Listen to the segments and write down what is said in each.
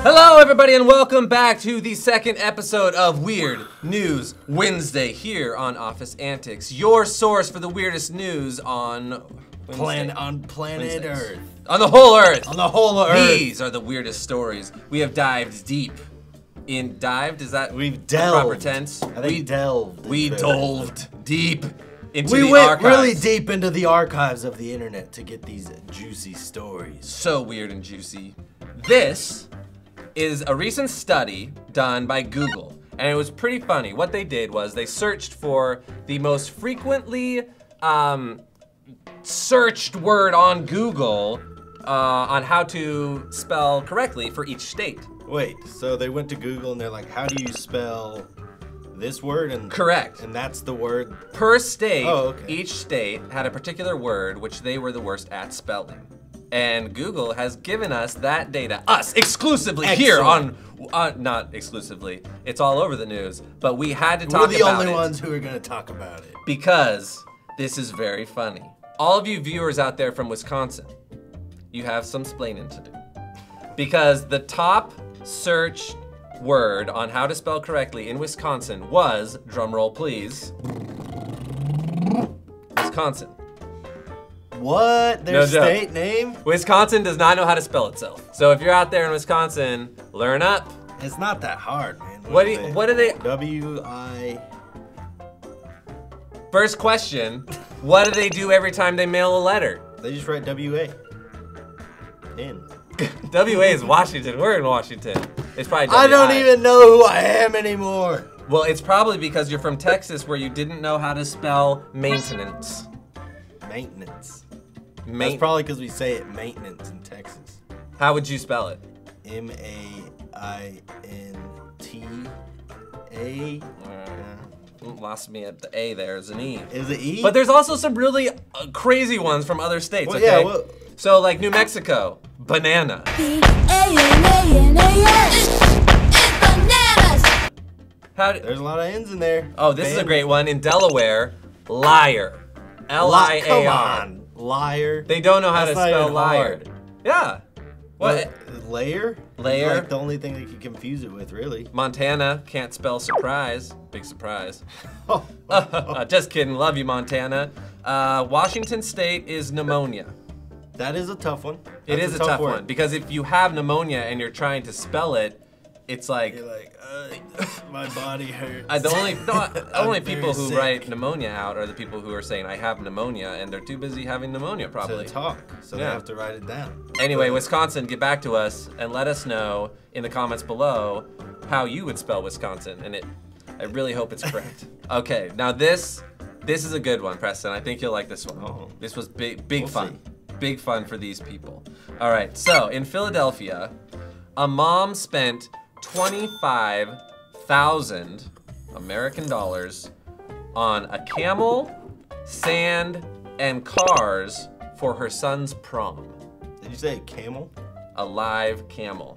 Hello, everybody, and welcome back to the second episode of Weird News Wednesday here on Office Antics, your source for the weirdest news on planet Wednesdays. Earth. On the whole Earth. On the whole Earth. These are the weirdest stories. We have dived deep. Dived? Is that We've the delved. proper tense? I think delved. We delved deep into we the went archives. really deep into the archives of the internet to get these juicy stories. So weird and juicy. This is a recent study done by Google, and it was pretty funny. What they did was they searched for the most frequently searched word on Google on how to spell correctly for each state. Wait, so they went to Google and they're like, how do you spell this word? And Correct. And that's the word? Per state, Oh, okay. each state had a particular word which they were the worst at spelling. And Google has given us that data, us exclusively here on, not exclusively, it's all over the news, but we had to talk about it. We're the only ones who are gonna talk about it. Because this is very funny. All of you viewers out there from Wisconsin, you have some splaining to do. Because the top search word on how to spell correctly in Wisconsin was, drumroll please, Wisconsin. What? Their No joke. state name? Wisconsin does not know how to spell itself. So if you're out there in Wisconsin, learn up. It's not that hard, man. What do they? W-I... First question, what do they do every time they mail a letter? They just write W-A. In. WA is Washington, we're in Washington. It's probably I don't WI. even know who I am anymore. Well, it's probably because you're from Texas where you didn't know how to spell maintenance. Maintenance. That's probably because we say it maintenance in Texas. How would you spell it? M-A-I-N-T-A. Lost me at the A there, is an E. Is it E? But there's also some really crazy ones from other states, Well, okay? yeah, well- So like New Mexico, banana. There's a lot of N's in there. Oh, this is a great one. In Delaware, liar. L-I-A-R. Come on, liar. They don't know how That's to not spell even liar. hard. Yeah. What? Layer? Layer. It's like the only thing they could confuse it with, really. Montana can't spell surprise. Big surprise. Oh. Just kidding. Love you, Montana. Washington State is pneumonia. That is a tough one. It That's is a tough word. one because if you have pneumonia and you're trying to spell it, it's like You're like, my body hurts. the only I'm people very who sick. write pneumonia out are the people who are saying I have pneumonia and they're too busy having pneumonia probably. To talk, so Yeah. they have to write it down. Anyway, Wisconsin, get back to us and let us know in the comments below how you would spell Wisconsin, and I really hope it's correct. Okay, now this is a good one, Preston. I think you'll like this one. Oh. This was big We'll fun. see. Big fun for these people. All right, so in Philadelphia, a mom spent 25,000 American dollars on a camel, sand, and cars for her son's prom. Did you say camel? A live camel.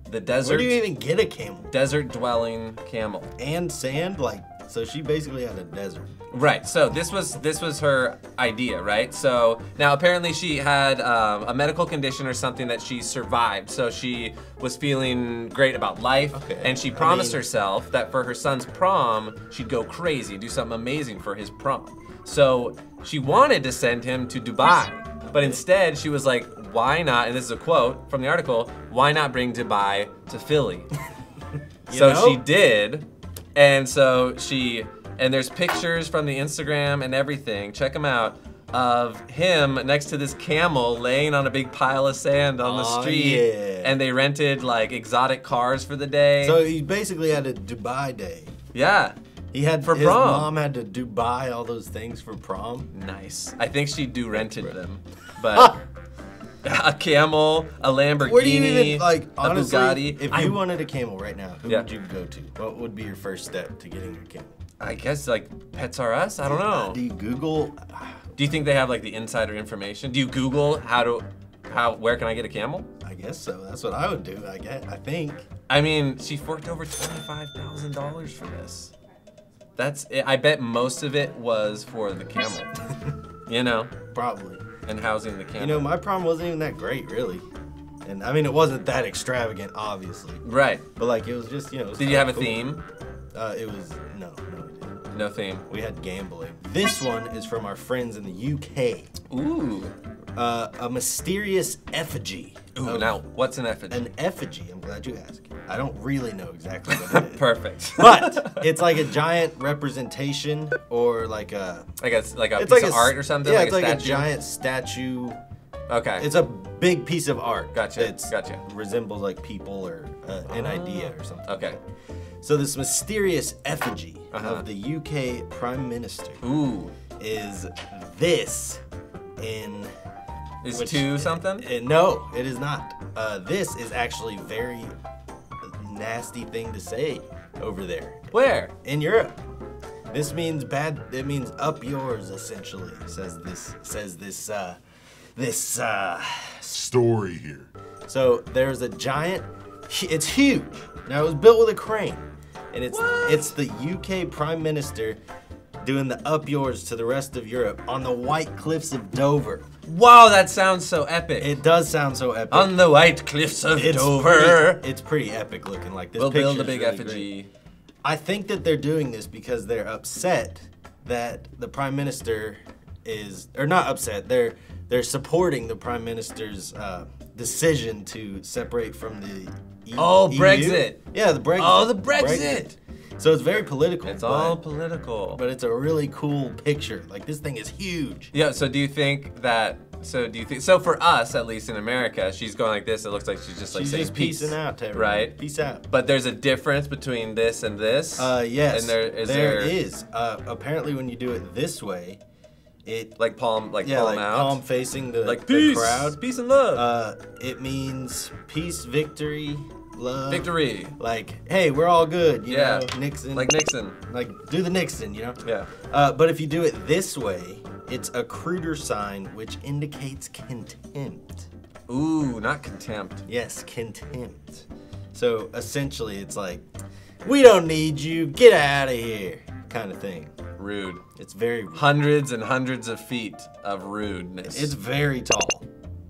The Where desert, do you even get a camel? desert-dwelling camel. And sand? Like, so she basically had a desert. Right, so this was her idea, right? So now apparently she had a medical condition or something that she survived. So she was feeling great about life, Okay, and she promised herself that for her son's prom, she'd go crazy and do something amazing for his prom. So she wanted to send him to Dubai, but instead she was like, why not, and this is a quote from the article, why not bring Dubai to Philly? So know? she did, and so and there's pictures from the Instagram and everything, check them out, of him next to this camel laying on a big pile of sand on the street. Yeah. And they rented like exotic cars for the day. So he basically had a Dubai day. Yeah, He had For his prom. mom had to Dubai all those things for prom. nice. I think she rented them, but a camel, a Lamborghini, Where do you even, like, a honestly, Bugatti. if you wanted a camel right now, who Yeah. would you go to? What would be your first step to getting a camel? I guess like Pets R Us, I don't know. Do you Google? Do you think they have like the insider information? Do you Google where can I get a camel? I guess so. That's what I would do. I think. I mean, she forked over $25,000 for this. That's it. I bet most of it was for the camel. You know, Probably. and housing the camel. You know, my prom wasn't even that great, really. And I mean, it wasn't that extravagant, obviously. Right. But like, it was just, you know. Did you have a theme? It was no, we didn't. No theme. We had gambling. This one is from our friends in the UK. Ooh. A mysterious effigy. Ooh. Now, what's an effigy? An effigy. I'm glad you asked. I don't really know exactly what it is. Perfect. But it's like a giant representation, or like a. It's like a piece like of art or something. Yeah, like it's like a statue? giant statue. Okay. It's a big piece of art. Gotcha. Gotcha. Resembles like people or an idea or something. Okay. So this mysterious effigy of the UK Prime Minister is this in... Is two something? No, it is not. This is actually very nasty thing to say over there. Where? In Europe. This means bad. It means up yours, essentially. Says this story here. So there's a giant. It's huge. Now it was built with a crane, and it's the UK Prime Minister doing the up yours to the rest of Europe on the White Cliffs of Dover. Wow, that sounds so epic. It does sound so epic. On the White Cliffs of Dover. It's pretty epic looking. Like this. We'll build a picture's big really effigy. great. I think that they're doing this because they're upset that the Prime Minister or not upset. They're supporting the Prime Minister's decision to separate from the EU. Oh, Brexit. Yeah, the Brexit. Oh, the Brexit. So it's very political. It's all political. But it's a really cool picture. Like, this thing is huge. Yeah, so do you think that, so for us, at least in America, she's going like this, it looks like she's just like saying peace. Peacing out to everybody. Right? Peace out. But there's a difference between this and this? Yes. And there is. Apparently when you do it this way, it... Like palm out? Palm facing the, like the crowd. Peace and love. It means peace, victory, love. Victory. Like, hey, we're all good, you know? Nixon. Like Nixon. Like, do the Nixon, you know? Yeah. But if you do it this way, it's a cruder sign, which indicates contempt. Ooh, not contempt. Yes, contempt. So essentially, it's like, we don't need you, get out of here, kind of thing. Rude. It's very rude. Hundreds and hundreds of feet of rudeness. It's very tall.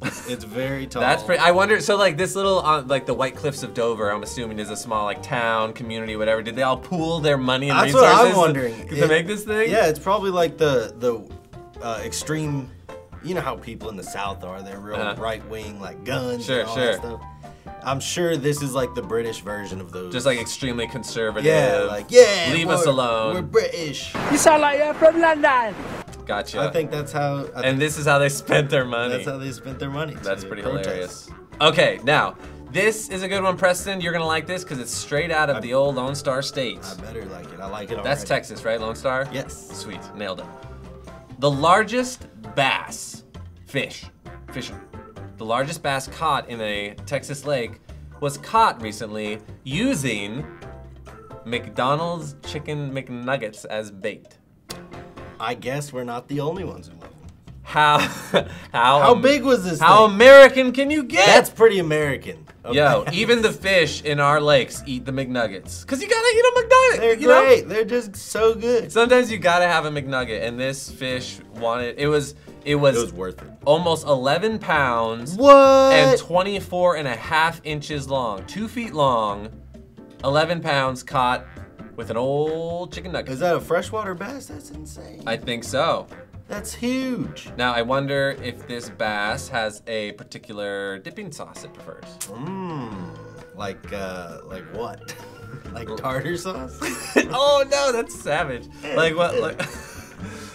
It's very tall. That's pretty. I wonder. So like this little, like the White Cliffs of Dover, I'm assuming is a small like town, community, whatever. Did they all pool their money and resources? That's what I'm wondering. To make this thing? Yeah, it's probably like the extreme. You know how people in the South are. They're real right wing, like guns and all that stuff. I'm sure this is like the British version of those. Just like extremely conservative. Yeah, like leave us alone. We're British. You sound like you're from London. Gotcha. I think that's how. And this is how they spent their money. That's how they spent their money. That's pretty hilarious. Okay, now this is a good one, Preston. You're gonna like this because it's straight out of the old Lone Star State. I better like it. I like it already. That's Texas, right? Lone Star? Yes. Sweet, nailed it. The largest bass fishing. The largest bass caught in a Texas lake was caught recently using McDonald's chicken McNuggets as bait. I guess we're not the only ones who love them. How big was this How thing? American can you get? That's pretty American. Yo, even the fish in our lakes eat the McNuggets. Cause you gotta eat a McNugget. They're great. They're just so good. Sometimes you gotta have a McNugget, and this fish wanted, it was worth it. Almost 11 pounds. What? And 24.5 inches long, 2 feet long, 11 pounds caught with an old chicken nugget. Is that a freshwater bass? That's insane. I think so. That's huge. Now, I wonder if this bass has a particular dipping sauce it prefers. Like what? Like tartar sauce? Oh no, that's savage. Like what? Like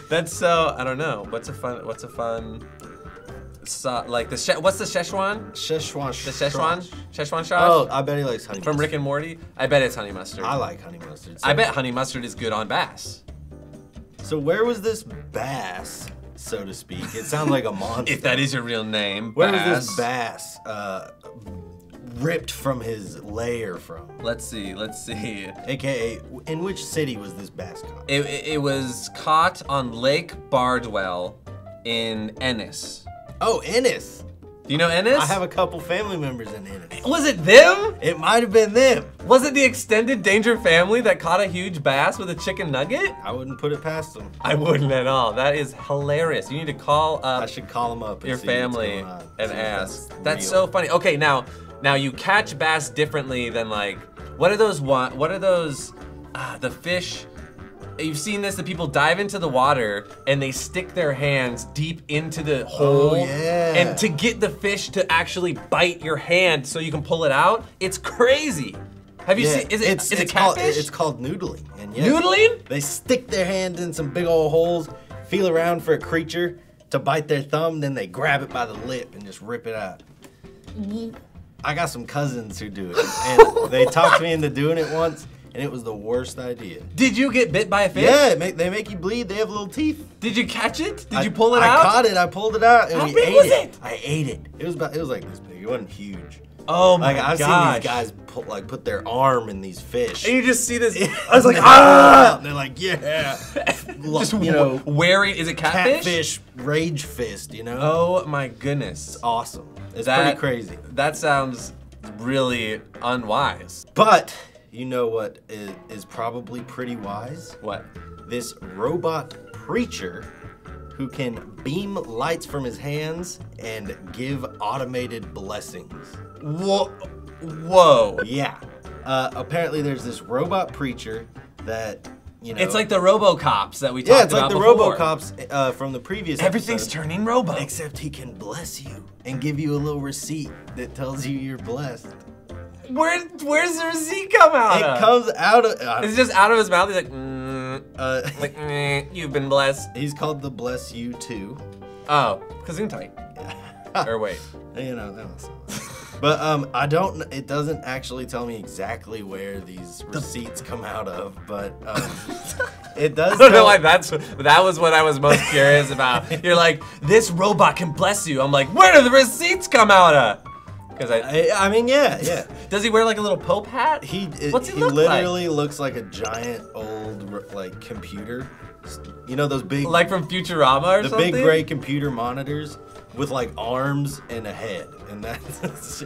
that's so. I don't know. What's a fun? Like the what's the Szechuan? Szechuan. The Szechuan sauce. Oh, I bet he likes honey from mustard. Rick and Morty. I bet it's honey mustard. I like honey mustard. I bet honey mustard is good on bass. So where was this bass, so to speak? It sounds like a monster. If that is your real name, where was this bass ripped from his lair from? Let's see. AKA, in which city was this bass caught? It was caught on Lake Bardwell in Ennis. Oh, Ennis. Do you know Ennis? I have a couple family members in Ennis. Was it them? It might have been them. Was it the extended Danger family that caught a huge bass with a chicken nugget? I wouldn't put it past them. I wouldn't at all. That is hilarious. You need to call up I should call them up and your see what's family going on. and See if ask. real. That's so funny. Okay, now you catch bass differently than like, what are those, the fish, you've seen this, the people dive into the water and they stick their hands deep into the hole. Oh, yeah. And to get the fish to actually bite your hand so you can pull it out, it's crazy. Have you seen, is it catfish? It's called noodling. And yes, Noodling? They stick their hand in some big old holes, feel around for a creature to bite their thumb, then they grab it by the lip and just rip it out. I got some cousins who do it, and they talked me into doing it once, and it was the worst idea. Did you get bit by a fish? Yeah, they make you bleed. They have little teeth. Did you catch it? Did you pull it out? I caught it. I pulled it out, and How we big ate was it. it? I ate it. It was like this big. It wasn't huge. Oh my I've gosh. seen these guys put their arm in these fish. And you just see this. I was like, ah! And they're like, yeah. Just You know, wearing, is it catfish? catfish rage fist, you know? Oh my goodness. Awesome. It's pretty crazy. That sounds really unwise. But you know what is probably pretty wise? What? This robot preacher who can beam lights from his hands and give automated blessings. Whoa. Whoa. Yeah. Apparently there's this robot preacher that, you know. It's like the RoboCops that we yeah, talked it's like about the before. RoboCops from the previous Everything's episode. turning robo. Except he can bless you and give you a little receipt that tells you you're blessed. Where's the receipt come out It of? comes out of. It's just out of his mouth. He's like, you've been blessed. He's called the Bless You Too. Oh, Gesundheit. Or wait. You know, that was. But I don't. It doesn't actually tell me exactly where these receipts come out of, but it does. I don't know why that was what I was most curious about. You're like, this robot can bless you. I'm like, where do the receipts come out of? Because I mean, yeah. Does he wear like a little Pope hat? What's he look literally looks like a giant old like computer. You know those big, like from Futurama or the something? big gray computer monitors with like arms and a head, and that's.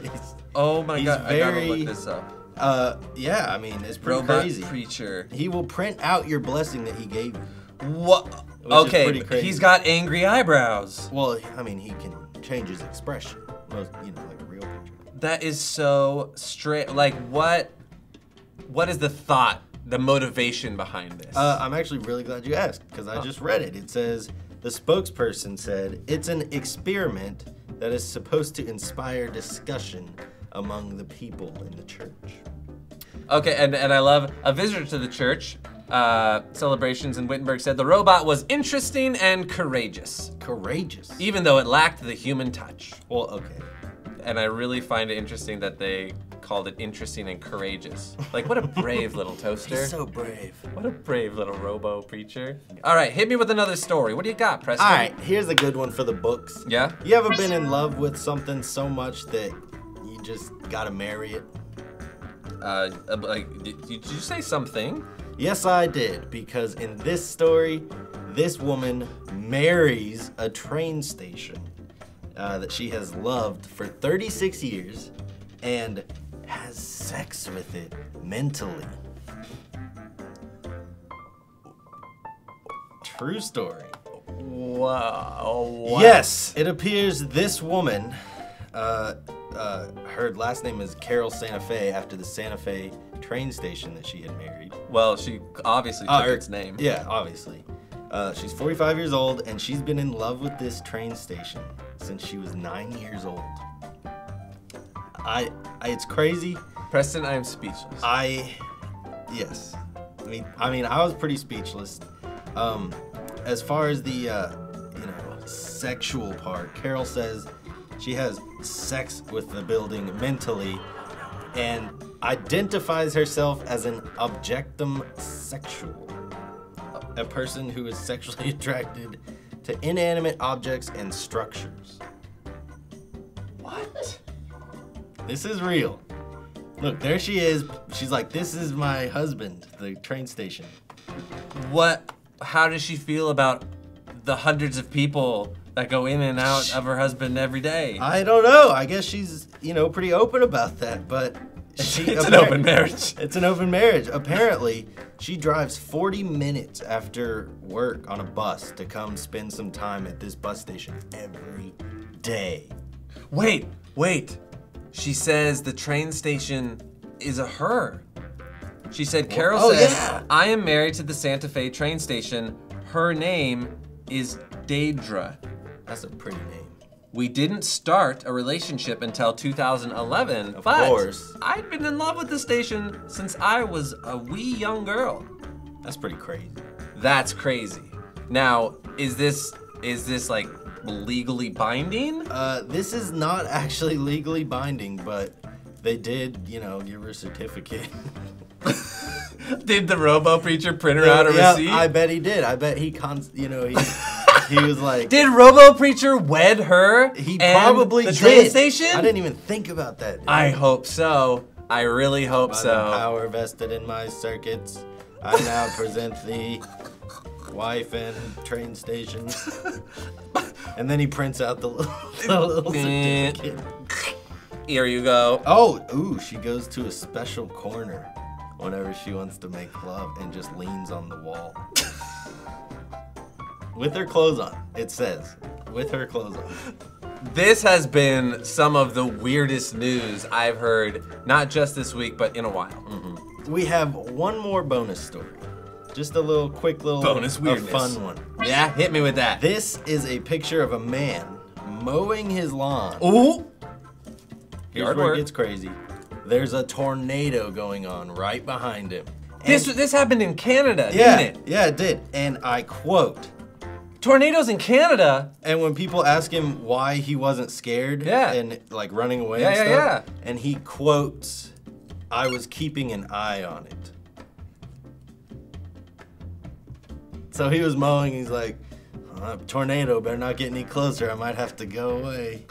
Oh my god! I gotta look this up. Yeah, I mean it's pretty Robot crazy. preacher. He will print out your blessing that he gave you. What? Which is Okay, pretty crazy. he's got angry eyebrows. Well, I mean he can change his expression. Most, you know, like a real preacher. That is so straight. Like what? What is the thought? The motivation behind this? I'm actually really glad you asked because I just read it. It says the spokesperson said it's an experiment that is supposed to inspire discussion among the people in the church. Okay, and I love a visitor to the church celebrations in Wittenberg said the robot was interesting and courageous, Courageous. even though it lacked the human touch. Well, okay. And I really find it interesting that they called it interesting and courageous. Like, what a brave little toaster. He's so brave. What a brave little robo preacher. All right, hit me with another story. What do you got, Preston? All right, here's a good one for the books. Yeah? You ever been in love with something so much that you just gotta marry it? Did you say something? Yes, I did, because in this story, this woman marries a train station that she has loved for 36 years and has sex with it mentally. True story. Wow. Yes, it appears this woman, her last name is Carol Santa Fe after the Santa Fe train station that she had married. Well, she obviously took its name. Yeah, obviously. She's 45 years old and she's been in love with this train station since she was 9 years old. It's crazy. Preston, I am speechless. Yes. I mean, I was pretty speechless. As far as the, sexual part, Carol says she has sex with the building mentally and identifies herself as an objectum sexual, a person who is sexually attracted to inanimate objects and structures. What? This is real. Look, there she is. She's like, this is my husband, the train station. What? How does she feel about the hundreds of people that go in and out of her husband every day. I don't know. I guess she's, pretty open about that, but It's an open marriage. It's an open marriage. Apparently, she drives 40 minutes after work on a bus to come spend some time at this bus station every day. Wait. She says the train station is a her. She said, Carol said, yeah. I am married to the Santa Fe train station. Her name is Deidre. That's a pretty name. We didn't start a relationship until 2011, Of but course. I'd been in love with the station since I was a wee young girl. That's pretty crazy. That's crazy. Now, is this like legally binding? This is not actually legally binding, but they did, give her a certificate. Did the robo preacher print her out a receipt? I bet he did. I bet he he was like. Did robo preacher wed her? He and probably the did. train station? I didn't even think about that. Dude. I hope so. I really hope By so. the power vested in my circuits, I now present thee, wife and train station. And then he prints out the little certificate. Here you go. Oh, ooh, she goes to a special corner whenever she wants to make love and just leans on the wall. With her clothes on, it says. With her clothes on. This has been some of the weirdest news I've heard, not just this week, but in a while. Mm-hmm. We have one more bonus story. Just a quick little Bonus weirdness. fun one. Yeah, hit me with that. This is a picture of a man mowing his lawn. Ooh. Here's Yard where work. it gets crazy. There's a tornado going on right behind him. This happened in Canada, Yeah, didn't it? yeah, it did. And I quote, Tornadoes in Canada? and when people ask him why he wasn't scared Yeah. and like running away Yeah, and yeah, stuff, and he quotes, I was keeping an eye on it. So he was mowing, he's like, tornado better not get any closer, I might have to go away.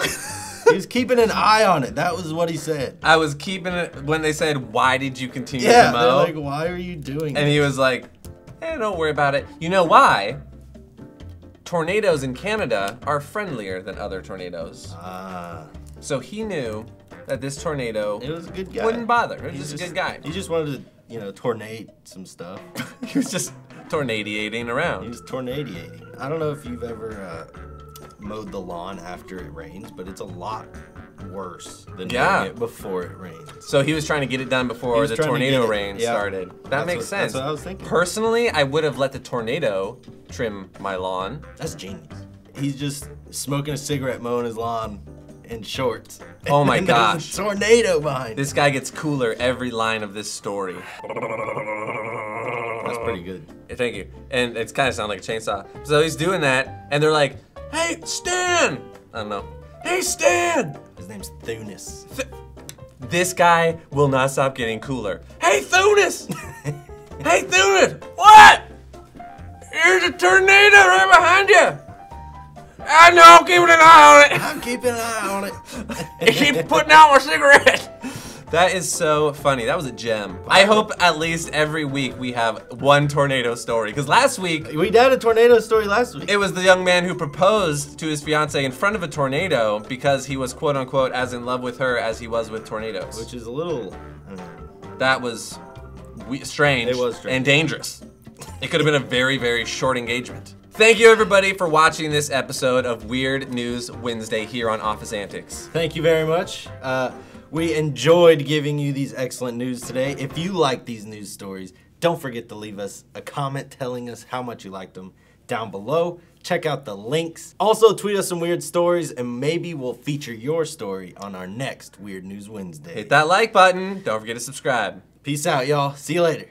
He was keeping an eye on it, that was what he said. I was keeping it when they said, why did you continue Yeah, to they're mow? like, why are you doing And this? he was like, don't worry about it. You know why? Tornadoes in Canada are friendlier than other tornadoes. Ah, So he knew that this tornado it was a good guy. wouldn't bother. He was He's just a good guy. He just wanted to, tornade some stuff. He was just tornadiating He around. was tornadiating. I don't know if you've ever mowed the lawn after it rains, but it's a lot worse than doing it before it rains. So he was trying to get it done He before was the trying to tornado get it- rain yeah. started. That That's makes what- sense. that's what I was thinking. Personally, I would have let the tornado trim my lawn. That's genius. He's just smoking a cigarette, mowing his lawn in shorts. Oh my And there's gosh. a tornado behind. This guy gets cooler every line of this story. That's pretty good. Thank you. And it's kind of sound like a chainsaw. So he's doing that, and they're like, hey, Stan! I don't know. Hey, Stan! His name's Thunis. This guy will not stop getting cooler. Hey, Thunis! Hey, Thunis! What? Here's a tornado right behind you! I know, I'm keeping an eye on it! I'm keeping an eye on it. He keeps putting out my cigarette! That is so funny. That was a gem. I hope at least every week we have one tornado story. Because last week, We had a tornado story last week. it was the young man who proposed to his fiance in front of a tornado because he was quote unquote as in love with her as he was with tornadoes. Which is a little... That was strange, It was strange. and dangerous. It could have been a very, very short engagement. Thank you everybody for watching this episode of Weird News Wednesday here on Office Antics. Thank you very much. We enjoyed giving you these excellent news today. If you like these news stories, don't forget to leave us a comment telling us how much you liked them down below. Check out the links. Also, tweet us some weird stories, and maybe we'll feature your story on our next Weird News Wednesday. Hit that like button. Don't forget to subscribe. Peace out, y'all. See you later.